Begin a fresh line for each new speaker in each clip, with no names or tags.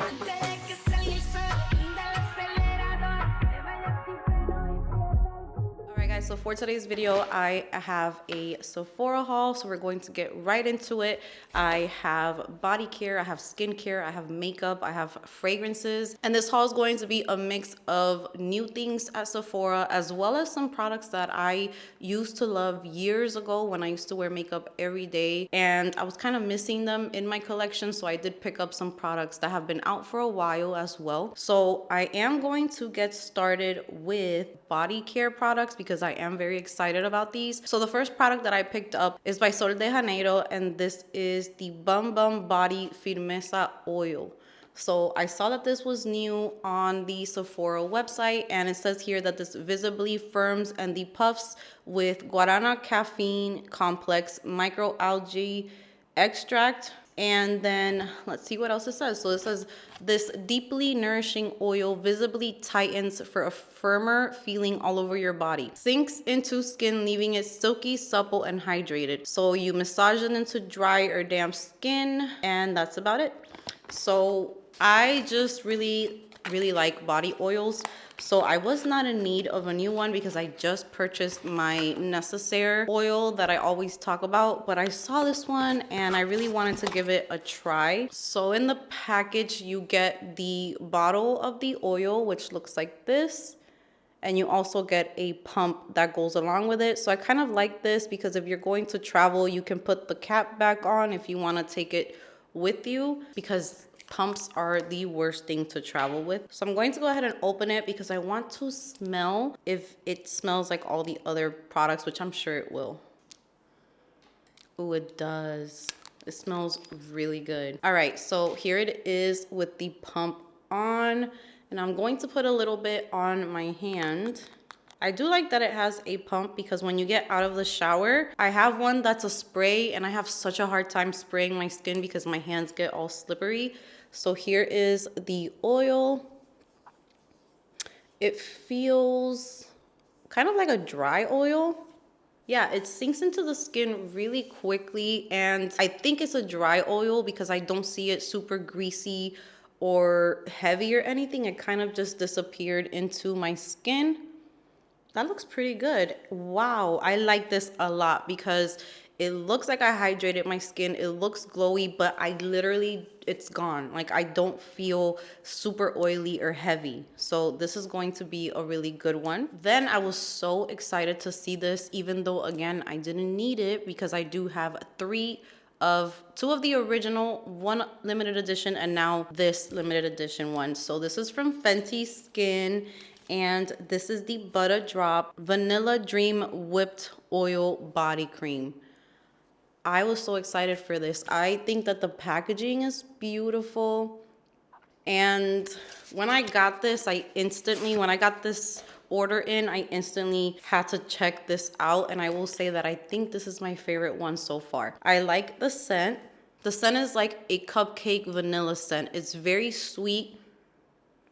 Alright guys, so for today's video, I have a Sephora haul, so we're going to get right into it. I have body care, I have skincare, I have makeup, I have fragrances, and this haul is going to be a mix of new things at Sephora as well as some products that I used to love years ago when I used to wear makeup every day, and I was kind of missing them in my collection, so I did pick up some products that have been out for a while as well. So I am going to get started with body care products because I am very excited about these. So the first product that I picked up is by Sol de Janeiro, and this is the Bum Bum Body Firmeza Oil. So I saw that this was new on the Sephora website, and it says here that this visibly firms and depuffs with guarana caffeine complex, microalgae extract, and then let's see what else it says. So it says this deeply nourishing oil visibly tightens for a firmer feeling all over your body. Sinks into skin, leaving it silky, supple, and hydrated. So you massage it into dry or damp skin, and that's about it. So I just really like body oils. So I was not in need of a new one because I just purchased my Necessaire oil that I always talk about, but I saw this one and I really wanted to give it a try. So in the package, you get the bottle of the oil, which looks like this. And you also get a pump that goes along with it. So I kind of like this because if you're going to travel, you can put the cap back on if you want to take it with you, because pumps are the worst thing to travel with. So I'm going to go ahead and open it because I want to smell if it smells like all the other products, which I'm sure it will. Oh, it does. It smells really good. All right, so here it is with the pump on, and I'm going to put a little bit on my hand. I do like that it has a pump because when you get out of the shower, I have one that's a spray and I have such a hard time spraying my skin because my hands get all slippery. So here is the oil. It feels kind of like a dry oil. Yeah, it sinks into the skin really quickly, and I think it's a dry oil because I don't see it super greasy or heavy or anything. It kind of just disappeared into my skin. That looks pretty good. Wow, I like this a lot because it looks like I hydrated my skin. It looks glowy, but it's gone. Like, I don't feel super oily or heavy. So this is going to be a really good one. Then I was so excited to see this, even though, again, I didn't need it because I do have two of the original, one limited edition, and now this limited edition one. So this is from Fenty Skin, and this is the Butter Drop Vanilla Dream Whipped Oil Body Cream. I was so excited for this. I think that the packaging is beautiful. And when I got this, when I got this order in, I instantly had to check this out. And I will say that I think this is my favorite one so far. I like the scent. The scent is like a cupcake vanilla scent. It's very sweet,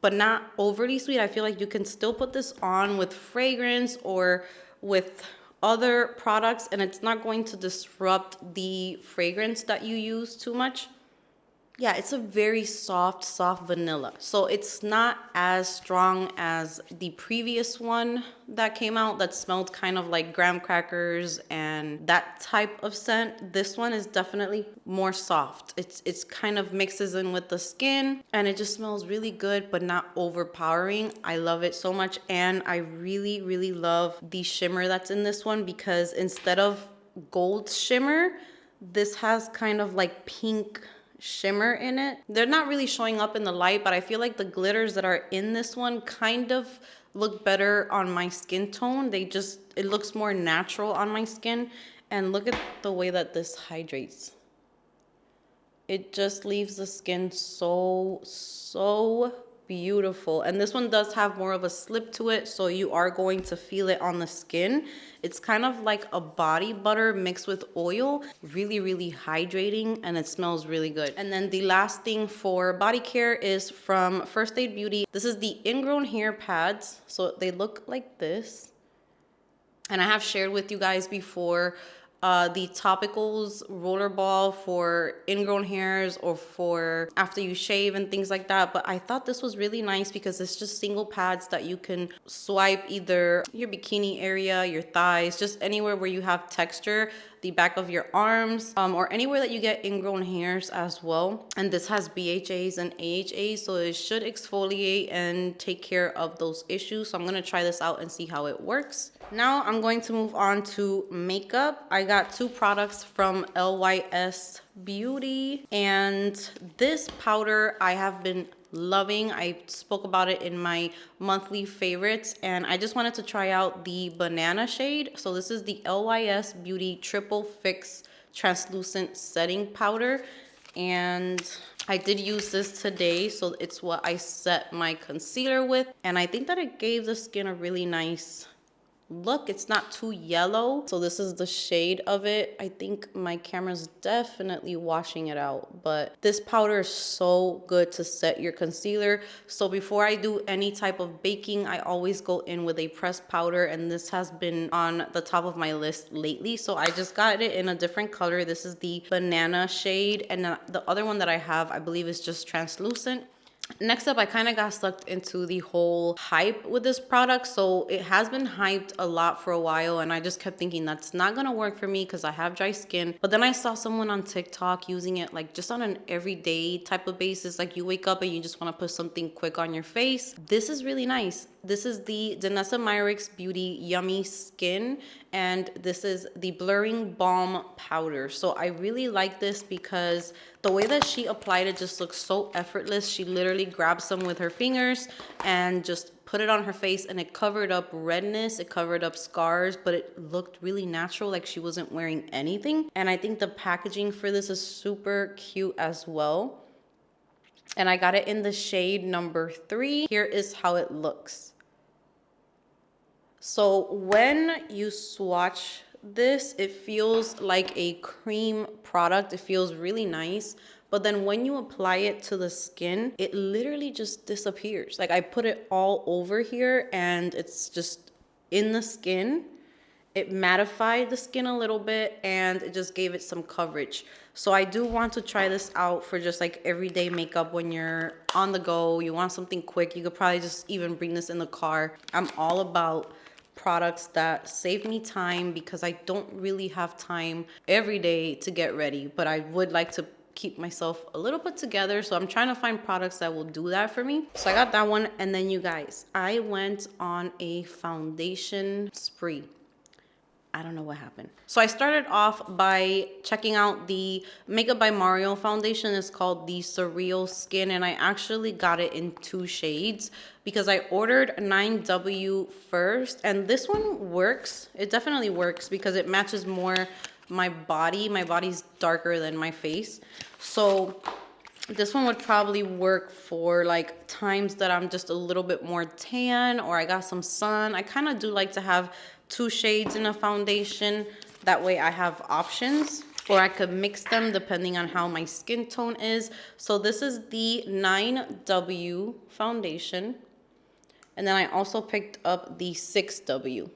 but not overly sweet. I feel like you can still put this on with fragrance or with other products and it's not going to disrupt the fragrance that you use too much. Yeah, it's a very soft vanilla. So it's not as strong as the previous one that came out that smelled kind of like graham crackers and that type of scent. This one is definitely more soft. It's kind of mixes in with the skin and it just smells really good, but not overpowering. I love it so much. And I really love the shimmer that's in this one because instead of gold shimmer, this has kind of like pink shimmer in it. They're not really showing up in the light, but I feel like the glitters that are in this one kind of look better on my skin tone. It looks more natural on my skin. And look at the way that this hydrates. It just leaves the skin so beautiful. And this one does have more of a slip to it, so you are going to feel it on the skin. It's kind of like a body butter mixed with oil. Really hydrating, and it smells really good. And then the last thing for body care is from First Aid Beauty. This is the ingrown hair pads. So they look like this. And I have shared with you guys before the topicals rollerball for ingrown hairs or for after you shave and things like that. But I thought this was really nice because it's just single pads that you can swipe either your bikini area, your thighs, just anywhere where you have texture, the back of your arms, or anywhere that you get ingrown hairs as well. And this has BHAs and AHAs, so it should exfoliate and take care of those issues. So I'm gonna try this out and see how it works. Now I'm going to move on to makeup. I got 2 products from Lys Beauty, and this powder I have been loving. I spoke about it in my monthly favorites, and I just wanted to try out the banana shade. So this is the Lys Beauty Triple Fix Translucent Setting Powder, and I did use this today, so it's what I set my concealer with, and I think that it gave the skin a really nice look. It's not too yellow, so this is the shade of it. I think my camera's definitely washing it out, but this powder is so good to set your concealer. So before I do any type of baking, I always go in with a pressed powder, and this has been on the top of my list lately, so I just got it in a different color. This is the banana shade, and the other one that I have, I believe, is just translucent. Next up, I kind of got sucked into the whole hype with this product. So it has been hyped a lot for a while, and I just kept thinking that's not gonna work for me because I have dry skin. But then I saw someone on TikTok using it like just on an everyday type of basis. Like you wake up and you just want to put something quick on your face. This is really nice. This is the Danessa Myricks Beauty Yummy Skin, and this is the Blurring Balm Powder. So I really like this because the way that she applied it just looks so effortless. She literally grabbed some with her fingers and just put it on her face, and it covered up redness, it covered up scars, but it looked really natural, like she wasn't wearing anything. And I think the packaging for this is super cute as well. And I got it in the shade number 3. Here is how it looks. So when you swatch this, it feels like a cream product. It feels really nice. But then when you apply it to the skin, it literally just disappears. Like I put it all over here and it's just in the skin. It mattified the skin a little bit and it just gave it some coverage. So I do want to try this out for just like everyday makeup when you're on the go. You want something quick. You could probably just even bring this in the car. I'm all about products that save me time because I don't really have time every day to get ready, but I would like to keep myself a little bit together. So I'm trying to find products that will do that for me. So I got that one. And then you guys, I went on a foundation spree. I don't know what happened. So I started off by checking out the Makeup by Mario foundation. It's called the Surreal Skin, and I actually got it in 2 shades because I ordered 9W first, and this one works. It definitely works because it matches more my body. My body's darker than my face. So this one would probably work for like times that I'm just a little bit more tan or I got some sun. I kind of do like to have 2 shades in a foundation. That way I have options, or I could mix them depending on how my skin tone is. So this is the 9W foundation. And then I also picked up the 6W.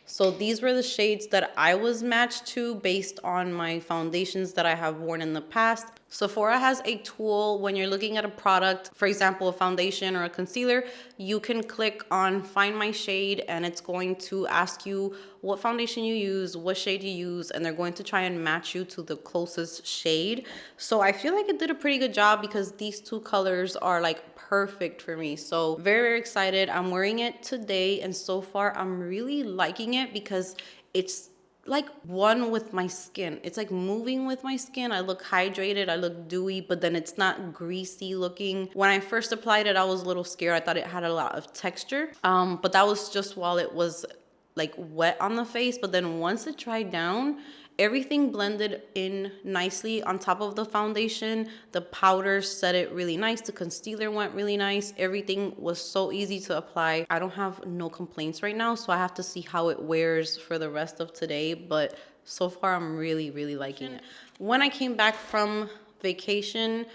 So these were the shades that I was matched to based on my foundations that I have worn in the past. Sephora has a tool when you're looking at a product, for example, a foundation or a concealer, you can click on Find My Shade and it's going to ask you what foundation you use, what shade you use, and they're going to try and match you to the closest shade. So I feel like it did a pretty good job because these 2 colors are like perfect for me. So very, very excited. I'm wearing it today and so far I'm really liking it because it's like one with my skin. It's like moving with my skin. I look hydrated, I look dewy, but then it's not greasy looking. When I first applied it, I was a little scared. I thought it had a lot of texture, but that was just while it was like wet on the face. But then once it dried down, everything blended in nicely on top of the foundation. The powder set it really nice. The concealer went really nice. Everything was so easy to apply. I don't have no complaints right now, so I have to see how it wears for the rest of today. But so far, I'm really, really liking it. When I came back from vacation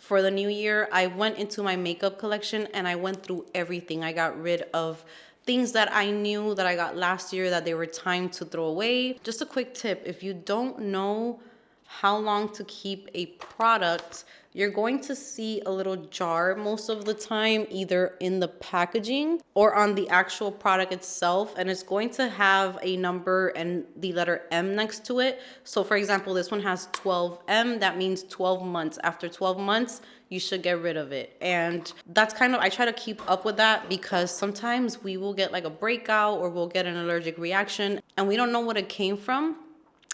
for the new year, I went into my makeup collection and I went through everything. I got rid of things that I knew that I got last year that they were time to throw away. Just a quick tip, if you don't know how long to keep a product, you're going to see a little jar most of the time, either in the packaging or on the actual product itself, and it's going to have a number and the letter M next to it. So for example, this one has 12M, that means 12 months. After 12 months, you should get rid of it. And that's kind of, I try to keep up with that because sometimes we will get like a breakout or we'll get an allergic reaction and we don't know what it came from.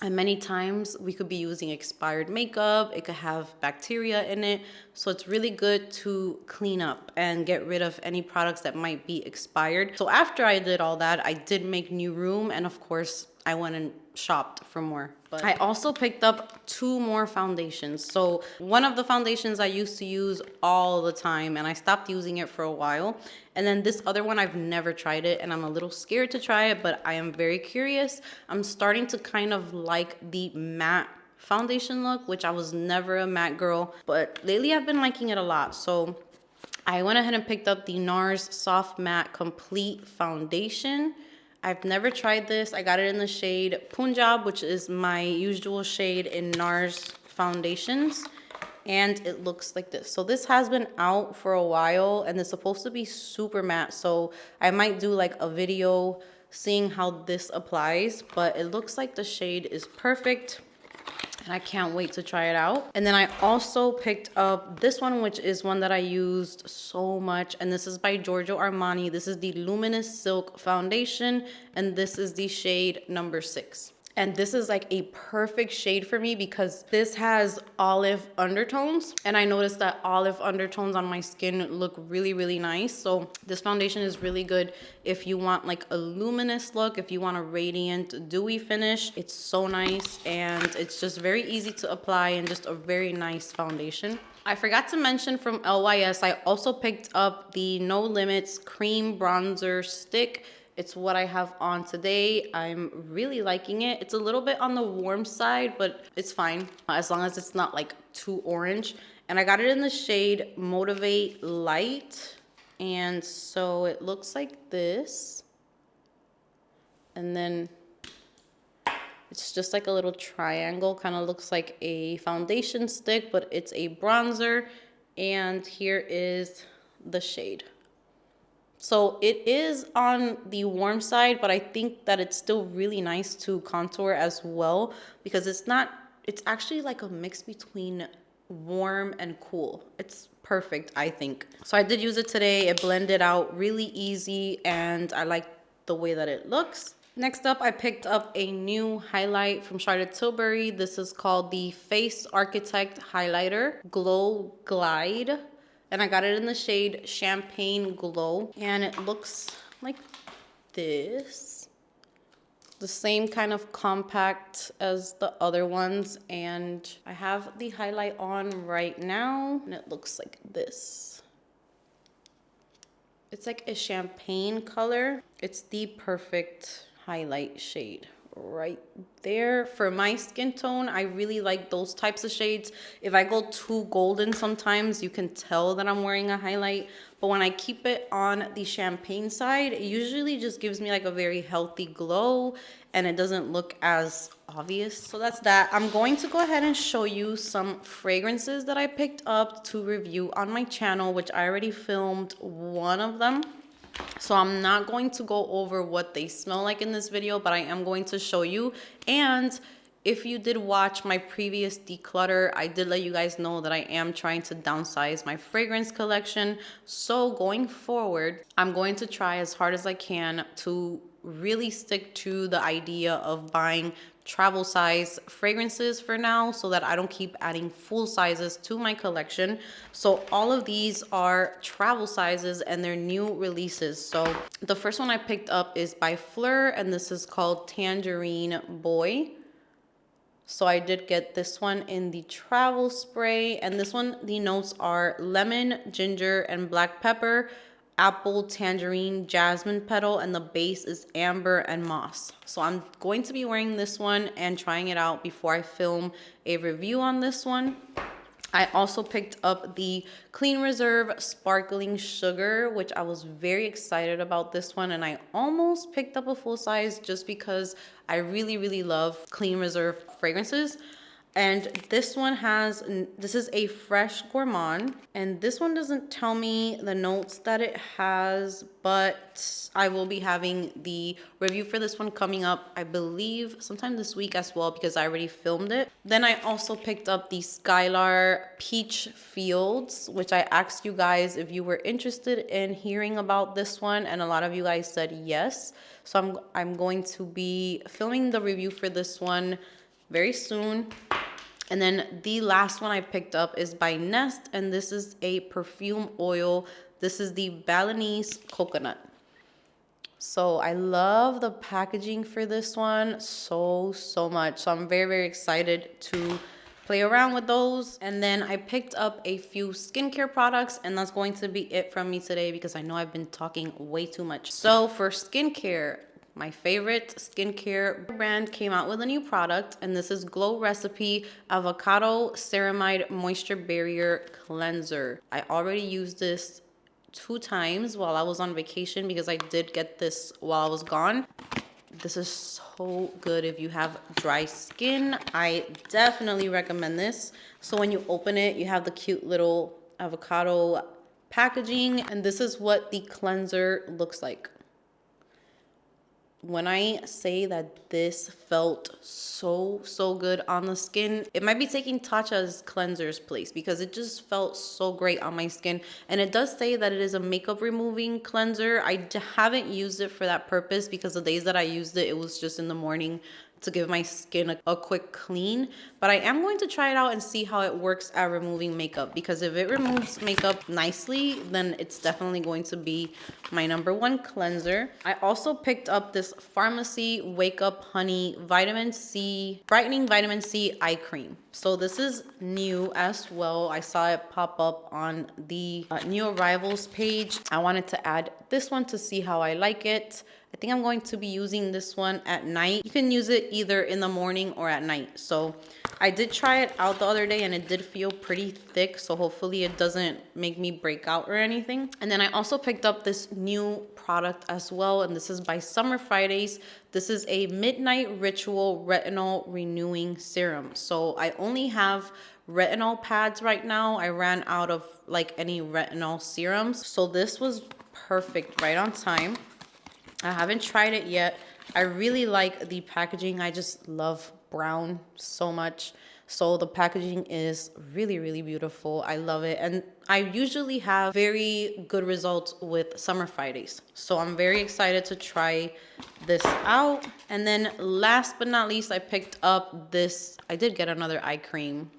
And many times we could be using expired makeup. It could have bacteria in it. So it's really good to clean up and get rid of any products that might be expired. So after I did all that, I did make new room. And of course, I went and shopped for more. But I also picked up 2 more foundations. So one of the foundations I used to use all the time and I stopped using it for a while. And then this other one, I've never tried it and I'm a little scared to try it, but I am very curious. I'm starting to kind of like the matte foundation look, which I was never a matte girl, but lately I've been liking it a lot. So I went ahead and picked up the NARS Soft Matte Complete Foundation. I've never tried this. I got it in the shade Punjab, which is my usual shade in NARS foundations. And it looks like this. So this has been out for a while and it's supposed to be super matte. So I might do like a video seeing how this applies, but it looks like the shade is perfect. And I can't wait to try it out. And then I also picked up this one, which is one that I used so much. And this is by Giorgio Armani. This is the Luminous Silk Foundation. And this is the shade number 6. And this is like a perfect shade for me because this has olive undertones. And I noticed that olive undertones on my skin look really, really nice. So this foundation is really good if you want like a luminous look, if you want a radiant, dewy finish. It's so nice and it's just very easy to apply and just a very nice foundation. I forgot to mention from LYS, I also picked up the No Limits Cream Bronzer Stick. It's what I have on today. I'm really liking it. It's a little bit on the warm side, but it's fine as long as it's not like too orange. And I got it in the shade Motivate Light. And so it looks like this. And then it's just like a little triangle, kind of looks like a foundation stick, but it's a bronzer. And here is the shade. So it is on the warm side, but I think that it's still really nice to contour as well because it's actually like a mix between warm and cool. It's perfect, I think. So I did use it today. It blended out really easy and I like the way that it looks. Next up, I picked up a new highlight from Charlotte Tilbury. This is called the Face Architect Highlighter Glow Glide. And I got it in the shade Champagne Glow. And it looks like this. The same kind of compact as the other ones. And I have the highlight on right now. And it looks like this. It's like a champagne color. It's the perfect highlight shade right there. For my skin tone, I really like those types of shades. If I go too golden sometimes, you can tell that I'm wearing a highlight. But when I keep it on the champagne side, it usually just gives me like a very healthy glow and it doesn't look as obvious. So that's that. I'm going to go ahead and show you some fragrances that I picked up to review on my channel, which I already filmed one of them. So I'm not going to go over what they smell like in this video, but I am going to show you. And if you did watch my previous declutter, I did let you guys know that I am trying to downsize my fragrance collection. So going forward, I'm going to try as hard as I can to really stick to the idea of buying travel size fragrances for now so that I don't keep adding full sizes to my collection. So all of these are travel sizes and they're new releases. So the first one I picked up is by Fleur and this is called Tangerine Boy. So I did get this one in the travel spray and this one, the notes are lemon, ginger, and black pepper, apple, tangerine, jasmine petal, and the base is amber and moss. So I'm going to be wearing this one and trying it out before I film a review on this one. I also picked up the Clean Reserve Sparkling Sugar, which I was very excited about this one. And I almost picked up a full size just because I really, really love Clean Reserve fragrances. And this one has, this is a fresh gourmand, and this one doesn't tell me the notes that it has, but I will be having the review for this one coming up, I believe sometime this week as well, because I already filmed it. Then I also picked up the Skylar Peach Fields, which I asked you guys if you were interested in hearing about this one, and a lot of you guys said yes. So I'm going to be filming the review for this one very soon. And then the last one I picked up is by Nest, and this is a perfume oil. This is the Balinese Coconut. So I love the packaging for this one so much. So I'm very excited to play around with those. And then I picked up a few skincare products, and that's going to be it from me today because I know I've been talking way too much. So for skincare, my favorite skincare brand came out with a new product, and this is Glow Recipe Avocado Ceramide Moisture Barrier Cleanser. I already used this 2 times while I was on vacation because I did get this while I was gone. This is so good if you have dry skin. I definitely recommend this. So when you open it, you have the cute little avocado packaging, and this is what the cleanser looks like. When I say that this felt so good on the skin, it might be taking Tatcha's cleanser's place because it just felt so great on my skin. And it does say that it is a makeup removing cleanser. I haven't used it for that purpose because the days that I used it, it was just in the morning to give my skin a quick clean. But I am going to try it out and see how it works at removing makeup, because if it removes makeup nicely, then it's definitely going to be my #1 cleanser. I also picked up this Pharmacy Wake Up Honey Vitamin C Brightening Vitamin C Eye Cream. So this is new as well. I saw it pop up on the new arrivals page. I wanted to add this one to see how I like it. I think I'm going to be using this one at night. You can use it either in the morning or at night. So I did try it out the other day and it did feel pretty thick. So hopefully it doesn't make me break out or anything. And then I also picked up this new product as well. And this is by Summer Fridays. This is a Midnight Ritual Retinol Renewing Serum. So I only have retinol pads right now. I ran out of like any retinol serums. So this was perfect, right on time. I haven't tried it yet. I really like the packaging. I just love brown so much. So the packaging is really beautiful. I love it. And I usually have very good results with Summer Fridays. So I'm very excited to try this out. And then last but not least, I picked up this. I did get another eye cream.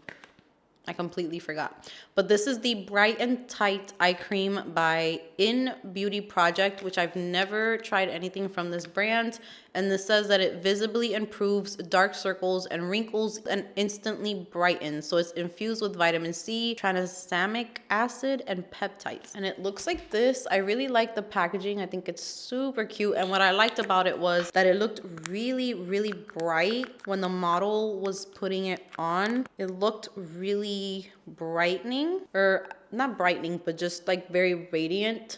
I completely forgot. But this is the Bright and Tight Eye Cream by In Beauty Project, which I've never tried anything from this brand. And this says that it visibly improves dark circles and wrinkles and instantly brightens. So it's infused with vitamin C, tranexamic acid, and peptides. And it looks like this. I really like the packaging. I think it's super cute. And what I liked about it was that it looked really bright when the model was putting it on. It looked really brightening, or not brightening, but just like very radiant.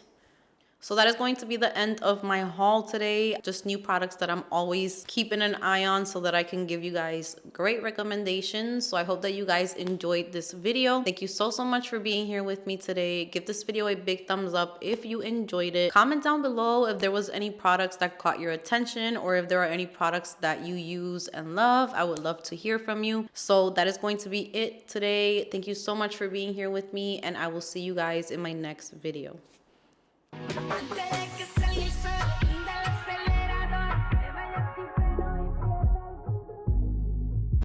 So that is going to be the end of my haul today. Just new products that I'm always keeping an eye on so that I can give you guys great recommendations. So I hope that you guys enjoyed this video. Thank you so much for being here with me today. Give this video a big thumbs up if you enjoyed it. Comment down below if there was any products that caught your attention, or if there are any products that you use and love. I would love to hear from you. So that is going to be it today. Thank you so much for being here with me, and I will see you guys in my next video.